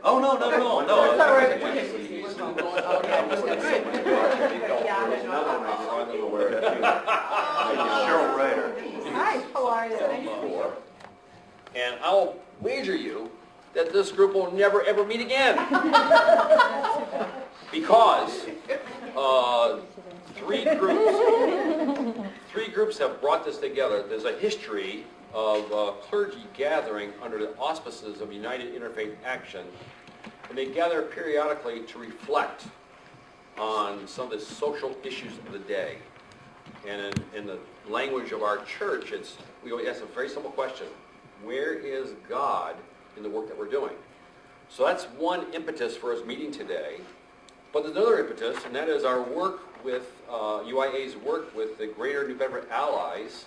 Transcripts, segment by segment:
Oh, no. That's all right. Cheryl Ryder. Hi, how are you? And I'll wager you that this group will never ever meet again. Because three groups have brought this together. There's a history of clergy gathering under the auspices of United Interfaith Action, and they gather periodically to reflect on some of the social issues of the day. And in the language of our church, we always ask a very simple question: where is God in the work that we're doing? So that's one impetus for us meeting today. But there's another impetus, and that is our work with, UIA's work with the Greater New Bedford Allies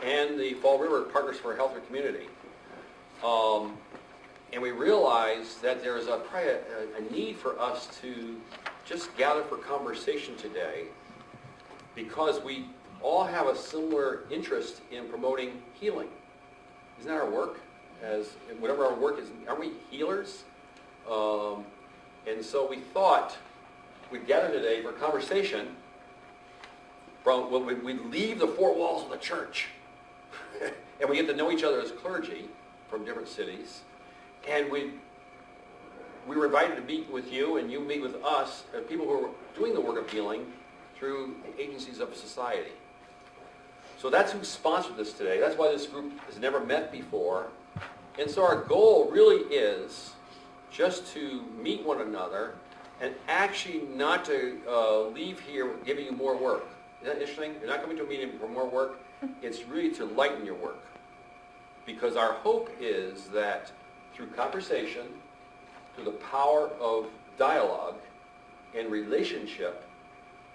and the Fall River Partners for a Healthier Community. And we realize that there's probably a need for us to just gather for conversation today, because we all have a similar interest in promoting healing. Isn't that our work? As whatever our work is, aren't we healers? And so we thought we'd gather today for a conversation from when we leave the four walls of the church and we get to know each other as clergy from different cities, and we were invited to meet with you, and you meet with us, people who are doing the work of healing through the agencies of society. So that's who sponsored this today. That's why this group has never met before. And so our goal really is just to meet one another and actually not to leave here giving you more work. Isn't that interesting? You're not coming to a meeting for more work. It's really to lighten your work. Because our hope is that through conversation, through the power of dialogue and relationship,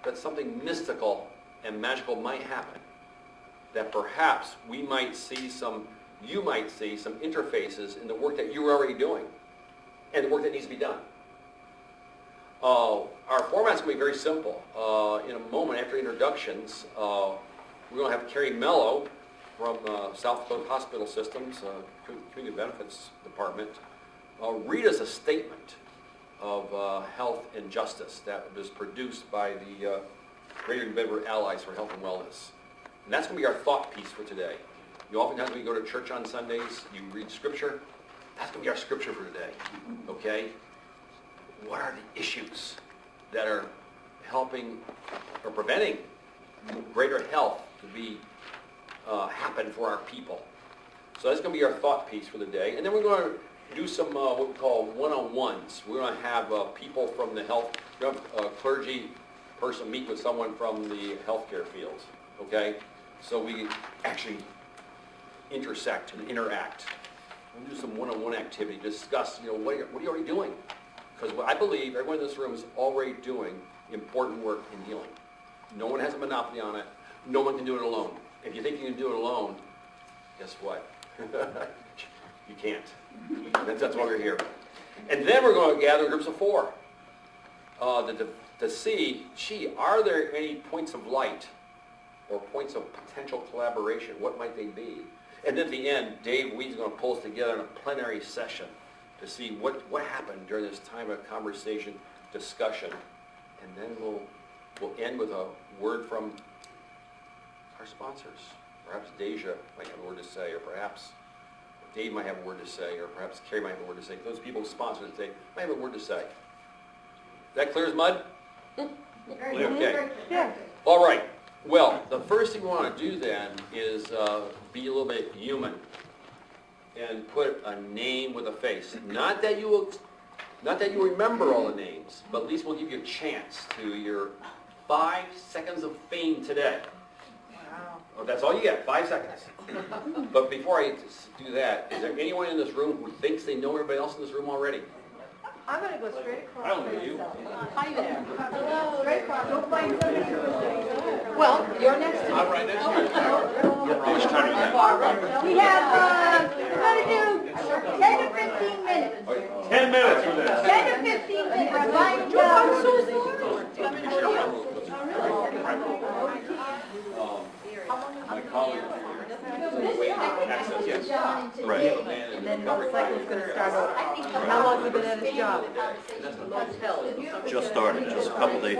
that something mystical and magical might happen. That perhaps you might see some interfaces in the work that you're already doing and the work that needs to be done. Our format's going to be very simple. In a moment after introductions, we're going to have Carrie Mello from South Dakota Hospital Systems, Community Benefits Department, read us a statement of health and justice that was produced by the Greater New Bedford Allies for Health and Wellness. And that's going to be our thought piece for today. Oftentimes when you go to church on Sundays, you read scripture. That's going to be our scripture for today. Okay? What are the issues that are helping or preventing greater health to be happen for our people? So that's going to be our thought piece for the day. And then we're going to do some what we call one-on-ones. We're going to have people from the health, a clergy person meet with someone from the healthcare field. Okay? So we actually intersect and interact. We'll do some one-on-one activity, discuss, what are you already doing? Because I believe everyone in this room is already doing important work in healing. No one has a monopoly on it. No one can do it alone. If you think you can do it alone, guess what? You can't. That's why we're here. And then we're going to gather in groups of four to see, are there any points of light or points of potential collaboration? What might they be? And then at the end, Dave Weed's going to pull us together in a plenary session to see what happened during this time of conversation, discussion, and then we'll end with a word from our sponsors. Perhaps Deja might have a word to say, or perhaps Dave might have a word to say, or perhaps Carrie might have a word to say. Those people who sponsor today might have a word to say. Is that clear as mud? Okay. Yeah. All right. Well, the first thing we want to do then is be a little bit human and put a name with a face. Not that you remember all the names, but at least we'll give you a chance to your 5 seconds of fame today. Wow. Oh, that's all you get, 5 seconds. But before I do that, is there anyone in this room who thinks they know everybody else in this room already? I'm going to go straight across. I don't know you. Hi there. Hello. Straight across. Don't find somebody who Well, you're next to me. I'm right next to you. How much time do you have? We have, we're going to do 10 to 15 minutes. 10 minutes for this. 10 to 15 minutes. I'm so sorry. My colleague. Access, yes. Right. then the cycle's gonna start over. How long have you been at his job? Just started, just a couple days.